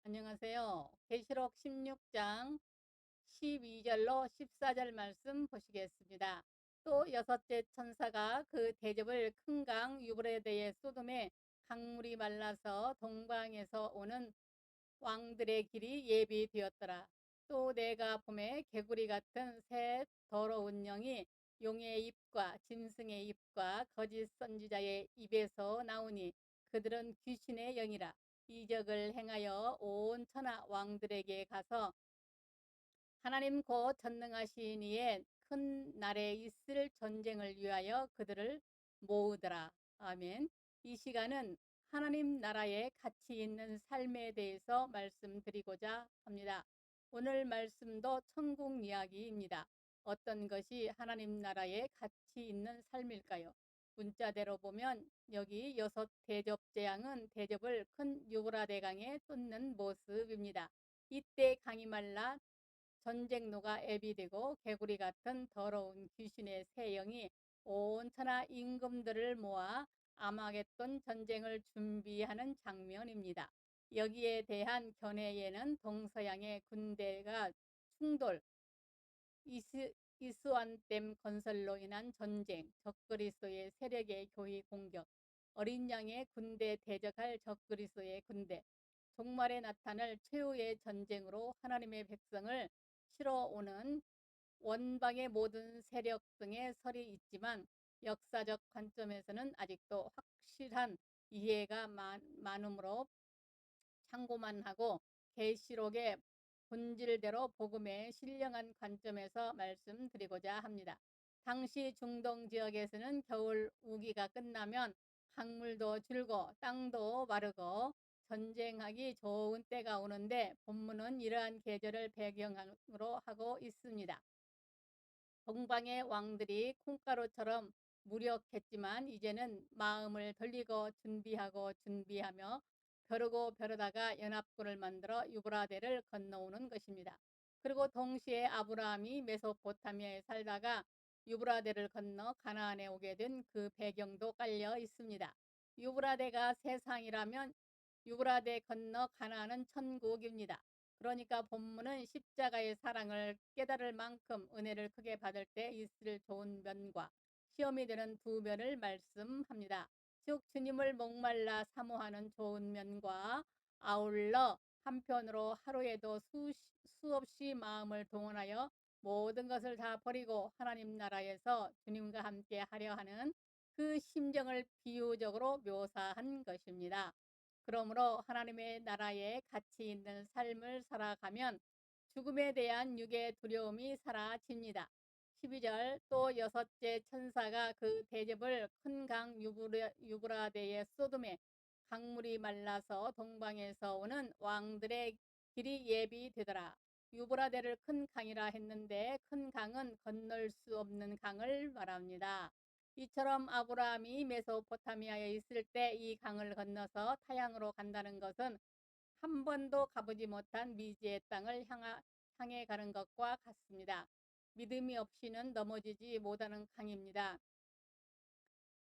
안녕하세요. 계시록 16장 12절로 14절 말씀 보시겠습니다. 또 여섯째 천사가 그 대접을 큰 강 유브라데의 소돔에 강물이 말라서 동방에서 오는 왕들의 길이 예비되었더라. 또 내가 봄에 개구리 같은 새 더러운 영이 용의 입과 짐승의 입과 거짓 선지자의 입에서 나오니 그들은 귀신의 영이라. 이적을 행하여 온 천하 왕들에게 가서 하나님 곧 전능하신 이의 큰 날에 있을 전쟁을 위하여 그들을 모으더라. 아멘. 이 시간은 하나님 나라에 가치 있는 삶에 대해서 말씀드리고자 합니다. 오늘 말씀도 천국 이야기입니다. 어떤 것이 하나님 나라에 가치 있는 삶일까요? 문자대로 보면 여기 여섯 대접 재앙은 대접을 큰 유브라데 강에 쏟는 모습입니다. 이때 강이 말라 전쟁로가 애비되고 개구리 같은 더러운 귀신의 새 영이 온 천하 임금들을 모아 아마겟돈 전쟁을 준비하는 장면입니다. 여기에 대한 견해에는 동서양의 군대가 충돌, 이스완댐 건설로 인한 전쟁, 적그리스도의 세력의 교회 공격, 어린 양의 군대 대적할 적그리스도의 군대, 종말에 나타날 최후의 전쟁으로 하나님의 백성을 치러오는 원방의 모든 세력 등의 설이 있지만 역사적 관점에서는 아직도 확실한 이해가 많으므로 참고만 하고 계시록의 본질대로 복음의 신령한 관점에서 말씀드리고자 합니다. 당시 중동 지역에서는 겨울 우기가 끝나면 강물도 줄고 땅도 마르고 전쟁하기 좋은 때가 오는데 본문은 이러한 계절을 배경으로 하고 있습니다. 동방의 왕들이 콩가루처럼 무력했지만 이제는 마음을 돌리고 준비하며 벼르고 벼르다가 연합군을 만들어 유브라데를 건너오는 것입니다. 그리고 동시에 아브라함이 메소포타미아에 살다가 유브라데를 건너 가나안에 오게 된 그 배경도 깔려 있습니다. 유브라데가 세상이라면 유브라데 건너 가나안은 천국입니다. 그러니까 본문은 십자가의 사랑을 깨달을 만큼 은혜를 크게 받을 때 있을 좋은 면과 시험이 되는 두 면을 말씀합니다. 즉 주님을 목말라 사모하는 좋은 면과 아울러 한편으로 하루에도 수없이 마음을 동원하여 모든 것을 다 버리고 하나님 나라에서 주님과 함께 하려 하는 그 심정을 비유적으로 묘사한 것입니다. 그러므로 하나님의 나라에 가치 있는 삶을 살아가면 죽음에 대한 육의 두려움이 사라집니다. 12절 또 여섯째 천사가 그 대접을 큰 강 유브라데의 소돔에 강물이 말라서 동방에서 오는 왕들의 길이 예비되더라. 유브라데를 큰 강이라 했는데 큰 강은 건널 수 없는 강을 말합니다. 이처럼 아브라함이 메소포타미아에 있을 때 이 강을 건너서 타향으로 간다는 것은 한 번도 가보지 못한 미지의 땅을 향해 가는 것과 같습니다. 믿음이 없이는 넘어지지 못하는 강입니다.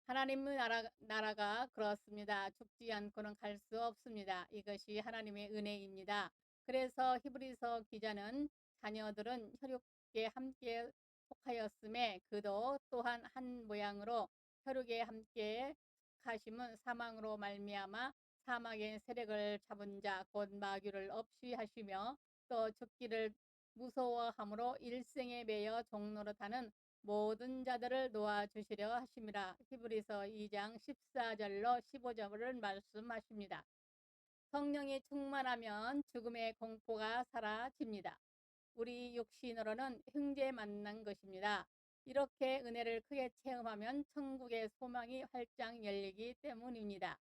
하나님의 나라가 그렇습니다. 죽지 않고는 갈 수 없습니다. 이것이 하나님의 은혜입니다. 그래서 히브리서 기자는 자녀들은 혈육에 함께 속하였음에 그도 또한 한 모양으로 혈육에 함께 속하심은 사망으로 말미암아 사망의 세력을 잡은 자 곧 마귀를 없이 하시며 또 죽기를 무서워함으로 일생에 매여 종노릇하는 모든 자들을 놓아주시려 하심이라. 히브리서 2장 14절로 15절을 말씀하십니다. 성령이 충만하면 죽음의 공포가 사라집니다. 우리 육신으로는 형제 만난 것입니다. 이렇게 은혜를 크게 체험하면 천국의 소망이 활짝 열리기 때문입니다.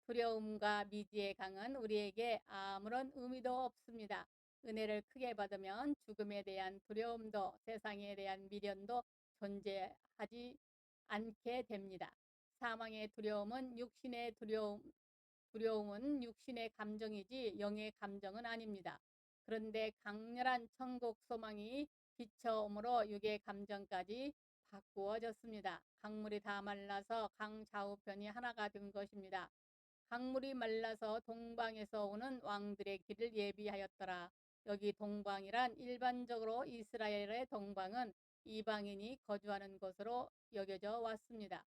두려움과 미지의 강은 우리에게 아무런 의미도 없습니다. 은혜를 크게 받으면 죽음에 대한 두려움도 세상에 대한 미련도 존재하지 않게 됩니다. 사망의 두려움은 두려움은 육신의 감정이지 영의 감정은 아닙니다. 그런데 강렬한 천국 소망이 비춰오므로 육의 감정까지 바꾸어졌습니다. 강물이 다 말라서 강 좌우편이 하나가 된 것입니다. 강물이 말라서 동방에서 오는 왕들의 길을 예비하였더라. 여기 동방이란 일반적으로 이스라엘의 동방은 이방인이 거주하는 곳으로 여겨져 왔습니다.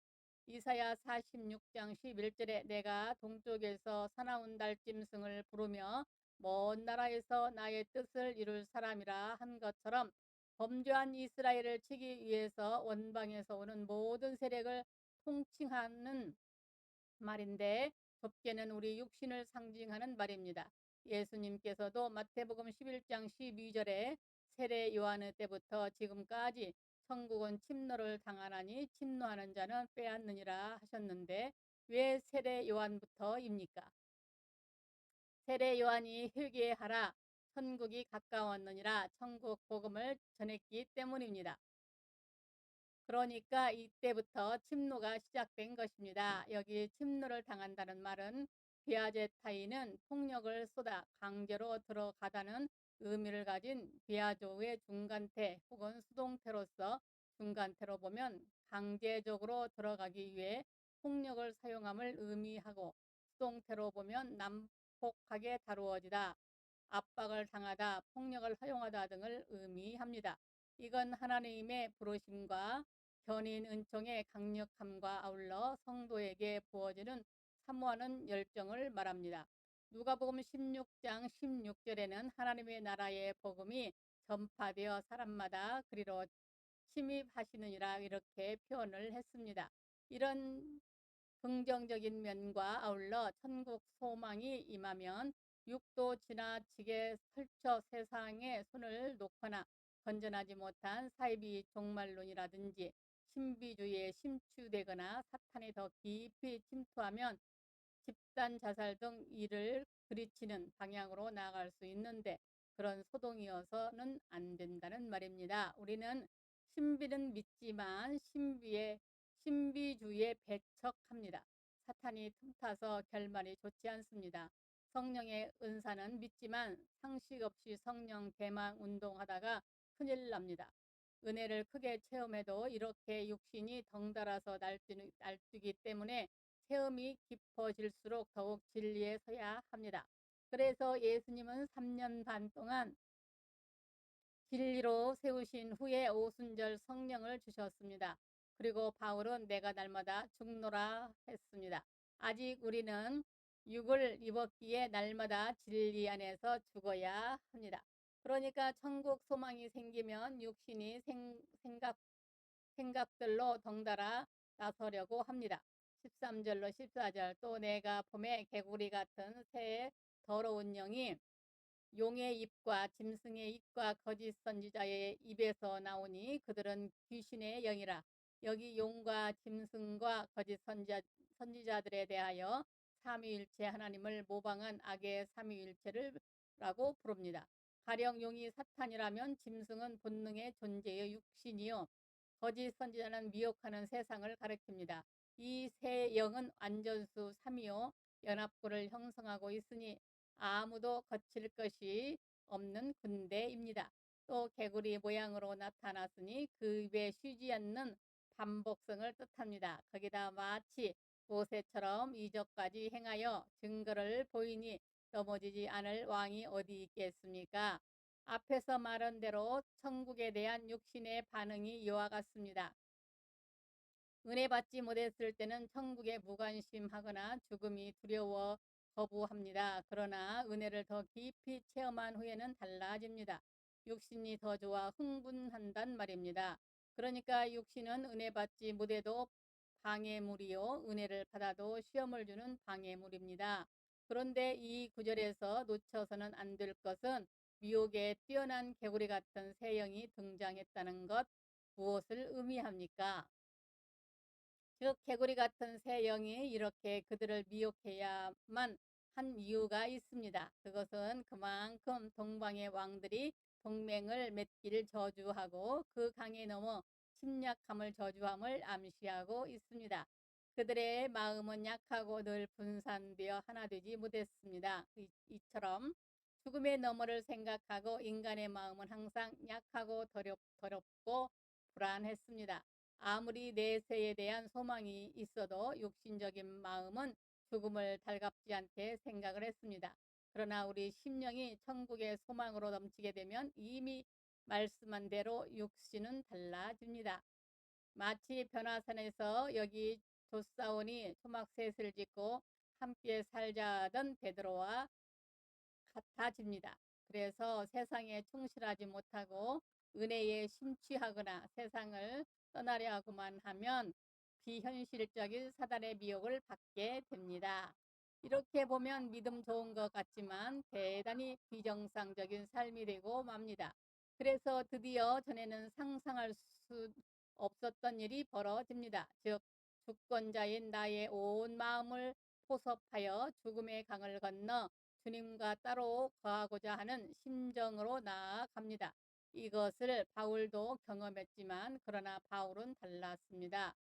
이사야 46장 11절에 내가 동쪽에서 사나운 달짐승을 부르며 먼 나라에서 나의 뜻을 이룰 사람이라 한 것처럼 범죄한 이스라엘을 치기 위해서 원방에서 오는 모든 세력을 통칭하는 말인데 좁게는 우리 육신을 상징하는 말입니다. 예수님께서도 마태복음 11장 12절에 세례 요한의 때부터 지금까지 천국은 침노를 당하나니 침노하는 자는 빼앗느니라 하셨는데 왜 세례 요한부터입니까? 세례 요한이 회개하라 천국이 가까웠느니라 천국 복음을 전했기 때문입니다. 그러니까 이때부터 침노가 시작된 것입니다. 여기 침노를 당한다는 말은 비아제타인은 폭력을 쏟아 강제로 들어가다는 의미를 가진 비아조의 중간태 혹은 수동태로서 중간태로 보면 강제적으로 들어가기 위해 폭력을 사용함을 의미하고 수동태로 보면 난폭하게 다루어지다, 압박을 당하다, 폭력을 허용하다 등을 의미합니다. 이건 하나님의 부르심과 견인 은총의 강력함과 아울러 성도에게 부어지는 사모하는 열정을 말합니다. 누가복음 16장 16절에는 하나님의 나라의 복음이 전파되어 사람마다 그리로 침입하시느니라 이렇게 표현을 했습니다. 이런 긍정적인 면과 아울러 천국 소망이 임하면 육도 지나치게 펼쳐 세상에 손을 놓거나 건전하지 못한 사이비 종말론이라든지 신비주의에 심취되거나 사탄이 더 깊이 침투하면 집단 자살 등 이를 그르치는 방향으로 나아갈 수 있는데 그런 소동이어서는 안 된다는 말입니다. 우리는 신비는 믿지만 신비주의에 배척합니다. 사탄이 틈타서 결말이 좋지 않습니다. 성령의 은사는 믿지만 상식 없이 성령 대망 운동하다가 큰일 납니다. 은혜를 크게 체험해도 이렇게 육신이 덩달아서 날뛰기 때문에 체험이 깊어질수록 더욱 진리에 서야 합니다. 그래서 예수님은 3년 반 동안 진리로 세우신 후에 오순절 성령을 주셨습니다. 그리고 바울은 내가 날마다 죽노라 했습니다. 아직 우리는 육을 입었기에 날마다 진리 안에서 죽어야 합니다. 그러니까 천국 소망이 생기면 육신이 생각들로 덩달아 나서려고 합니다. 13절로 14절 또 내가 봄에 개구리 같은 새의 더러운 영이 용의 입과 짐승의 입과 거짓 선지자의 입에서 나오니 그들은 귀신의 영이라. 여기 용과 짐승과 거짓 선지자들에 대하여 삼위일체 하나님을 모방한 악의 삼위일체를 라고 부릅니다. 가령 용이 사탄이라면 짐승은 본능의 존재의 육신이요 거짓 선지자는 미혹하는 세상을 가리킵니다. 이 세 영은 안전수 3이요 연합구를 형성하고 있으니 아무도 거칠 것이 없는 군대입니다. 또 개구리 모양으로 나타났으니 그 입에 쉬지 않는 반복성을 뜻합니다. 거기다 마치 모세처럼 이적까지 행하여 증거를 보이니 넘어지지 않을 왕이 어디 있겠습니까? 앞에서 말한 대로 천국에 대한 육신의 반응이 이와 같습니다. 은혜 받지 못했을 때는 천국에 무관심하거나 죽음이 두려워 거부합니다. 그러나 은혜를 더 깊이 체험한 후에는 달라집니다. 육신이 더 좋아 흥분한단 말입니다. 그러니까 육신은 은혜 받지 못해도 방해물이요 은혜를 받아도 시험을 주는 방해물입니다. 그런데 이 구절에서 놓쳐서는 안 될 것은 미혹에 뛰어난 개구리 같은 새 영이 등장했다는 것 무엇을 의미합니까? 즉 개구리 같은 새 영이 이렇게 그들을 미혹해야만 한 이유가 있습니다. 그것은 그만큼 동방의 왕들이 동맹을 맺기를 저주하고 그 강에 넘어 침략함을 저주함을 암시하고 있습니다. 그들의 마음은 약하고 늘 분산되어 하나 되지 못했습니다. 이처럼 죽음의 너머를 생각하고 인간의 마음은 항상 약하고 더럽고 불안했습니다. 아무리 내세에 대한 소망이 있어도 육신적인 마음은 죽음을 달갑지 않게 생각을 했습니다. 그러나 우리 심령이 천국의 소망으로 넘치게 되면 이미 말씀한 대로 육신은 달라집니다. 마치 변화산에서 여기 조사원이 초막셋을 짓고 함께 살자던 베드로와 같아집니다. 그래서 세상에 충실하지 못하고 은혜에 심취하거나 세상을 떠나려고만 하면 비현실적인 사단의 미혹을 받게 됩니다. 이렇게 보면 믿음 좋은 것 같지만 대단히 비정상적인 삶이 되고 맙니다. 그래서 드디어 전에는 상상할 수 없었던 일이 벌어집니다. 즉 주권자인 나의 온 마음을 포섭하여 죽음의 강을 건너 주님과 따로 거하고자 하는 심정으로 나아갑니다. 이것을 바울도 경험했지만 그러나 바울은 달랐습니다.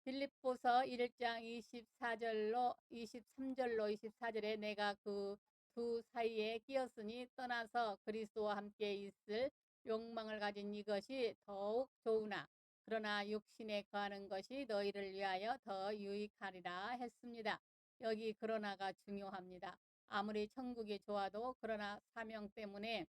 빌립보서 1장 23절로 24절에 내가 그 두 사이에 끼었으니 떠나서 그리스도와 함께 있을 욕망을 가진 이것이 더욱 좋으나 그러나 육신에 거하는 것이 너희를 위하여 더 유익하리라 했습니다. 여기 그러나가 중요합니다. 아무리 천국이 좋아도 그러나 사명 때문에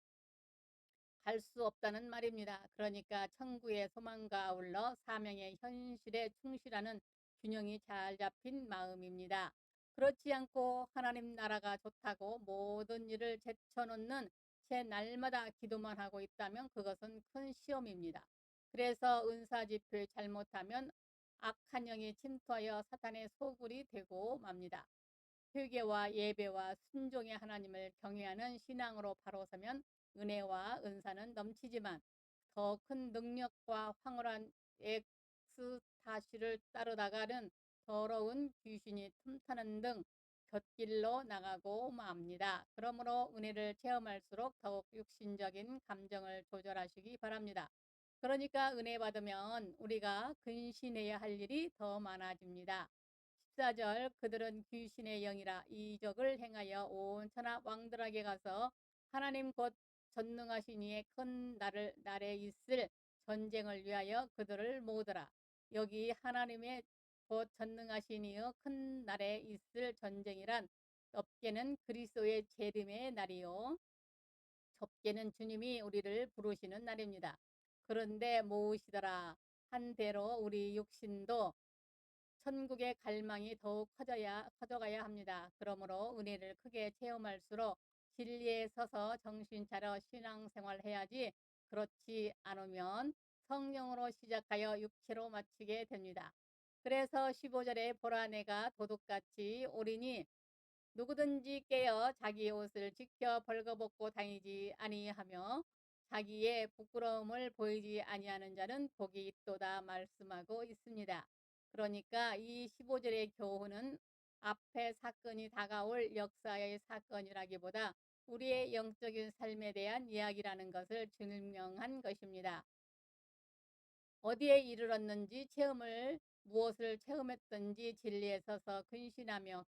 갈 수 없다는 말입니다. 그러니까 천국의 소망과 아울러 사명의 현실에 충실하는 균형이 잘 잡힌 마음입니다. 그렇지 않고 하나님 나라가 좋다고 모든 일을 제쳐놓는 채 날마다 기도만 하고 있다면 그것은 큰 시험입니다. 그래서 은사집회 잘못하면 악한 영이 침투하여 사탄의 소굴이 되고 맙니다. 회개와 예배와 순종의 하나님을 경외하는 신앙으로 바로 서면 은혜와 은사는 넘치지만 더 큰 능력과 황홀한 엑스타시를 따르다가는 더러운 귀신이 틈타는 등 곁길로 나가고 맙니다. 그러므로 은혜를 체험할수록 더욱 육신적인 감정을 조절하시기 바랍니다. 그러니까 은혜 받으면 우리가 근신해야 할 일이 더 많아집니다. 14절 그들은 귀신의 영이라 이적을 행하여 온 천하 왕들에게 가서 하나님 곧 전능하신 이의 큰 날에 있을 전쟁을 위하여 그들을 모으더라. 여기 하나님의 곧 전능하신 이의 큰 날에 있을 전쟁이란 넓게는 그리스도의 재림의 날이요 좁게는 주님이 우리를 부르시는 날입니다. 그런데 모으시더라 한 대로 우리 육신도 천국의 갈망이 더욱 커져가야 합니다. 그러므로 은혜를 크게 체험할수록 진리에 서서 정신 차려 신앙생활 해야지 그렇지 않으면 성령으로 시작하여 육체로 마치게 됩니다. 그래서 15절에 보라 내가 도둑같이 오리니 누구든지 깨어 자기의 옷을 지켜 벌거벗고 다니지 아니하며 자기의 부끄러움을 보이지 아니하는 자는 복이 있도다 말씀하고 있습니다. 그러니까 이 15절의 교훈은 앞에 사건이 다가올 역사의 사건이라기보다 우리의 영적인 삶에 대한 이야기라는 것을 증명한 것입니다. 어디에 이르렀는지 무엇을 체험했든지 진리에 서서 근신하며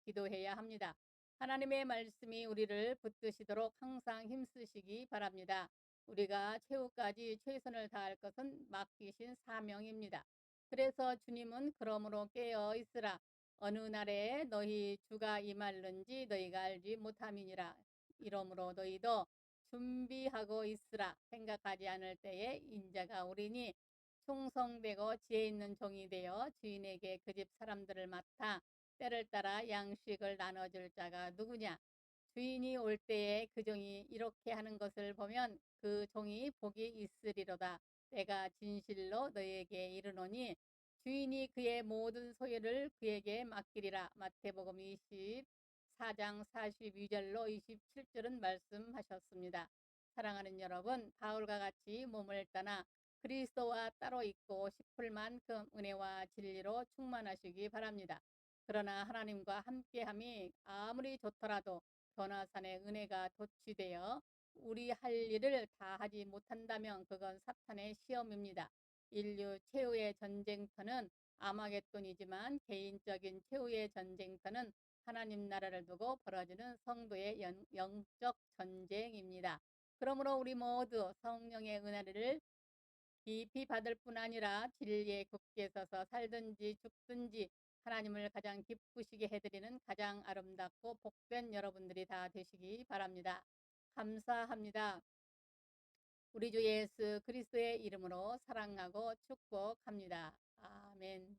기도해야 합니다. 하나님의 말씀이 우리를 붙드시도록 항상 힘쓰시기 바랍니다. 우리가 최후까지 최선을 다할 것은 맡기신 사명입니다. 그래서 주님은 그러므로 깨어 있으라. 어느 날에 너희 주가 임할는지 너희가 알지 못함이니라. 이러므로 너희도 준비하고 있으라. 생각하지 않을 때에 인자가 오리니 충성되고 지혜 있는 종이 되어 주인에게 그 집 사람들을 맡아 때를 따라 양식을 나눠줄 자가 누구냐. 주인이 올 때에 그 종이 이렇게 하는 것을 보면 그 종이 복이 있으리로다. 내가 진실로 너희에게 이르노니 주인이 그의 모든 소유를 그에게 맡기리라. 마태복음 24장 42절로 27절은 말씀하셨습니다. 사랑하는 여러분, 바울과 같이 몸을 떠나 그리스도와 따로 있고 싶을 만큼 은혜와 진리로 충만하시기 바랍니다. 그러나 하나님과 함께함이 아무리 좋더라도 변화산의 은혜가 도취되어 우리 할 일을 다 하지 못한다면 그건 사탄의 시험입니다. 인류 최후의 전쟁터는 아마겟돈이지만 개인적인 최후의 전쟁터는 하나님 나라를 두고 벌어지는 성도의 영적 전쟁입니다. 그러므로 우리 모두 성령의 은혜를 깊이 받을 뿐 아니라 진리에 굳게 서서 살든지 죽든지 하나님을 가장 기쁘시게 해드리는 가장 아름답고 복된 여러분들이 다 되시기 바랍니다. 감사합니다. 우리 주 예수 그리스도의 이름으로 사랑하고 축복합니다. 아멘.